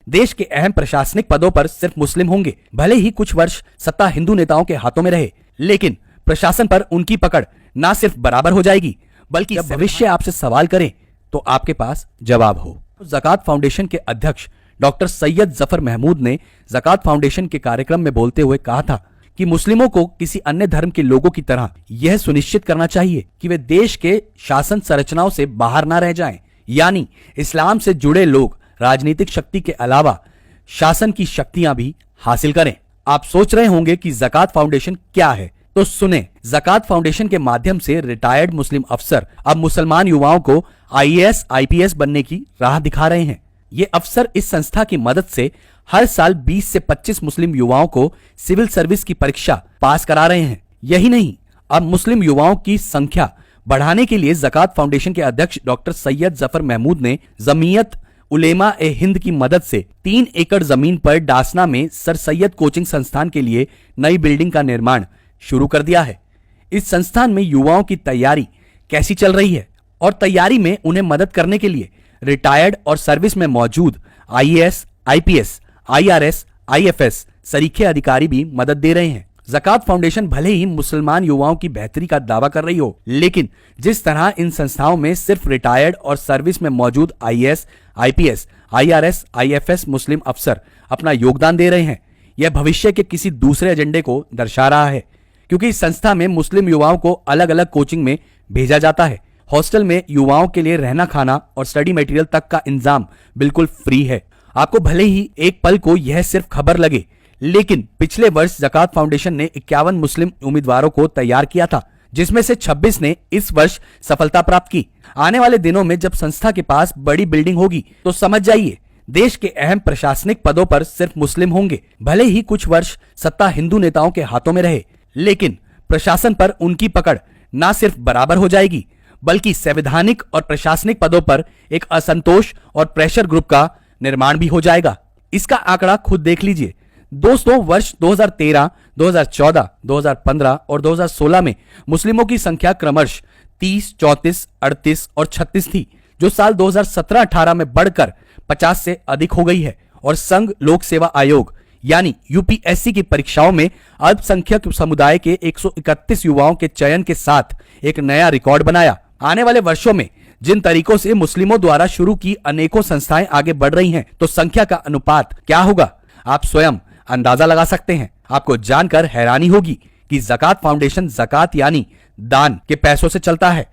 देश के अहम प्रशासनिक पदों पर सिर्फ मुस्लिम होंगे। भले ही कुछ वर्ष सत्ता हिंदू नेताओं के हाथों में रहे, लेकिन प्रशासन पर उनकी पकड़ न सिर्फ बराबर हो जाएगी, बल्कि जब भविष्य आपसे सवाल करें तो आपके पास जवाब हो। ज़कात फाउंडेशन के अध्यक्ष डॉक्टर सैयद जफर महमूद ने ज़कात फाउंडेशन के कार्यक्रम में बोलते हुए कहा था कि मुस्लिमों को किसी अन्य धर्म के लोगों की तरह यह सुनिश्चित करना चाहिए कि वे देश के शासन संरचनाओं से बाहर न रह जाएं, यानी इस्लाम से जुड़े लोग राजनीतिक शक्ति के अलावा शासन की शक्तियां भी हासिल करें। आप सोच रहे होंगे कि ज़कात फाउंडेशन क्या है, तो सुने। ज़कात फाउंडेशन के माध्यम से रिटायर्ड मुस्लिम अफसर अब मुसलमान युवाओं को आईएएस आईपीएस बनने की राह दिखा रहे हैं। ये अफसर इस संस्था की मदद से हर साल 20 से 25 मुस्लिम युवाओं को सिविल सर्विस की परीक्षा पास करा रहे हैं। यही नहीं, अब मुस्लिम युवाओं की संख्या बढ़ाने के लिए ज़कात फाउंडेशन के अध्यक्ष डॉक्टर सैयद जफर महमूद ने जमीयत उलेमा ए हिंद की मदद से 3 एकड़ जमीन पर डासना में सर सैयद कोचिंग संस्थान के लिए नई बिल्डिंग का निर्माण शुरू कर दिया है। इस संस्थान में युवाओं की तैयारी कैसी चल रही है और तैयारी में उन्हें मदद करने के लिए रिटायर्ड और सर्विस में मौजूद आईएएस, आईपीएस, आईआरएस, आईएफएस सरीखे अधिकारी भी मदद दे रहे हैं। ज़कात फाउंडेशन भले ही मुसलमान युवाओं की बेहतरी का दावा कर रही हो, लेकिन जिस तरह इन संस्थाओं में सिर्फ रिटायर्ड और सर्विस में मौजूद आईएएस, आईपीएस, आईआरएस, आईएफएस मुस्लिम अफसर अपना योगदान दे रहे हैं, यह भविष्य के किसी दूसरे एजेंडे को दर्शा रहा है, क्योंकि इस संस्था में मुस्लिम युवाओं को अलग अलग कोचिंग में भेजा जाता है। हॉस्टल में युवाओं के लिए रहना, खाना और स्टडी मटेरियल तक का इंतजाम बिल्कुल फ्री है। आपको भले ही एक पल को यह सिर्फ खबर लगे, लेकिन पिछले वर्ष ज़कात फाउंडेशन ने 51 मुस्लिम उम्मीदवारों को तैयार किया था, जिसमें से 26 ने इस वर्ष सफलता प्राप्त की। आने वाले दिनों में जब संस्था के पास बड़ी बिल्डिंग होगी तो समझ जाइए, देश के अहम प्रशासनिक पदों पर सिर्फ मुस्लिम होंगे। भले ही कुछ वर्ष सत्ता हिंदू नेताओं के हाथों में रहे, लेकिन प्रशासन पर उनकी पकड़ न सिर्फ बराबर हो जाएगी, बल्कि संवैधानिक और प्रशासनिक पदों पर एक असंतोष और प्रेशर ग्रुप का निर्माण भी हो जाएगा। इसका आंकड़ा खुद देख लीजिए दोस्तों। वर्ष 2013, 2014, 2015 और 2016 में मुस्लिमों की संख्या क्रमशः 30, 34, 38 और 36 थी, जो साल 2017-18 में बढ़कर 50 से अधिक हो गई है। और संघ लोक सेवा आयोग यानी यूपीएससी की परीक्षाओं में अल्पसंख्यक समुदाय के 131 युवाओं के चयन के साथ एक नया रिकॉर्ड बनाया। आने वाले वर्षों में जिन तरीकों से मुस्लिमों द्वारा शुरू की अनेकों संस्थाएं आगे बढ़ रही हैं, तो संख्या का अनुपात क्या होगा, आप स्वयं अंदाजा लगा सकते हैं। आपको जानकर हैरानी होगी कि ज़कात फाउंडेशन ज़कात यानी दान के पैसों से चलता है।